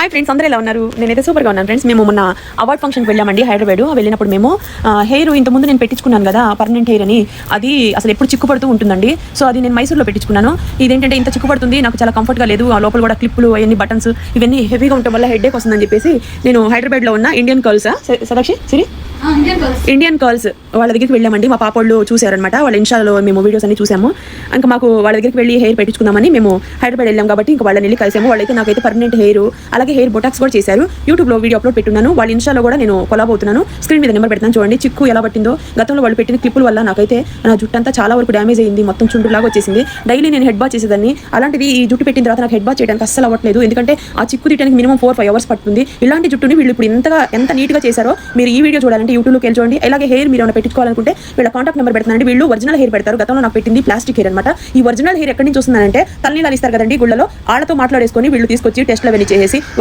Hi friends, అందరూ ఎలా ఉన్నారు? నేనైతే సూపర్గా ఉన్నాను ఫ్రెండ్స్. మేము మొన్న అవార్డ్ ఫంక్షన్కి వెళ్ళామండి హైదరాబాద్. వెళ్ళినప్పుడు మేము హెయిర్ ఇంతకుముందు నేను పెట్టించుకున్నాను కదా, పర్మనెంట్ హెయిర్ అని. అది అసలు ఎప్పుడు చిక్కుపడుతూ ఉంటుందండి. సో అది నేను మైసూర్లో పెట్టించుకున్నాను. ఇదేంటంటే ఇంత చిక్కుపడుతుంది, నాకు చాలా కంఫర్ట్గా లేదు. ఆ లోపల కూడా క్లిప్పులు అవన్నీ బటన్స్ ఇవన్నీ హెవీగా ఉండటం వల్ల హెడేక్ వస్తుందని చెప్పేసి నేను హైదరాబాద్లో ఉన్న ఇండియన్ కర్ల్స్ సదాక్షి సిరి ఇండియన్ కర్ల్స్ వాళ్ళ దగ్గరికి వెళ్ళామండి. మా పాప వాళ్ళు చూసారనమాట. వాళ్ళ ఇన్స్టాలో మేము వీడియోస్ అన్ని చూసాము. ఇంకా మాకు వాళ్ళ దగ్గరికి వెళ్ళి హెయిర్ పెట్టించుకుందామని మేము హైదరాబాద్ వెళ్ళాం కాబట్టి ఇంకా వాళ్ళని వెళ్ళి కలిసాము. వాళ్ళైతే నాకైతే పర్మనెంట్ హెయిర్ అలాగే హెయిర్ బొటాక్స్ కూడా చేశారు. యూట్యూబ్లో వీడియో అప్లోడ్ పెట్టున్నాను. వాళ్ళ ఇన్స్టాలో కూడా నేను కొలాబ్ అవుతున్నాను. స్క్రీన్ మీద నెంబర్ పెడతాను చూడండి. చిక్కు ఎలా పట్టిందో గతంలో వాళ్ళు పెట్టిన క్లిప్పుల వల్ల నాకైతే నా జుట్టు అంతా చాలా వరకు డ్యామేజ్ అయింది. మొత్తం చుండులాగా వచ్చేసింది. డైలీ నేను హెడ్ బాత్ చేసేదాన్ని. అలాంటిది ఈ జుట్టు పెట్టిన తర్వాత నాకు హెడ్ బాత్ చేయడానికి అస్సలు అవ్వట్లేదు. ఎందుకంటే ఆ చిక్కు తీయడానికి మినిమం 4-5 hours పడుతుంది. ఇలాంటి జుట్టుని వీళ్ళు ఇప్పుడు ఎంత నీట్గా చేశారో మీరు ఈ వీడియో చూడాలంటే యూట్యూబ్లోకి వెళ్ళి చూడండి. అలాగే హెయిర్ మీరు ఏమైనా పెట్టించుకోవాలనుకుంటే వీళ్ళ కాంటాక్ట్ నెంబర్ పెడతానండి. వీళ్ళు ఒరిజినల్ హెయిర్ పెడతారు. గతంలో నాకు పెట్టింది ప్లాస్టిక్ హెయిర్ అనమాట. ఈ ఒరిజినల్ హెయిర్ ఎక్కడి నుంచి వస్తుందంటే తల్లిలాలు ఇస్తారు కదండి గుళ్ళలో, వాళ్ళతో మాట్లాడేసుకొని వీళ్ళు తీసుకొచ్చి టెస్ట్లు అవన్నీ చేసి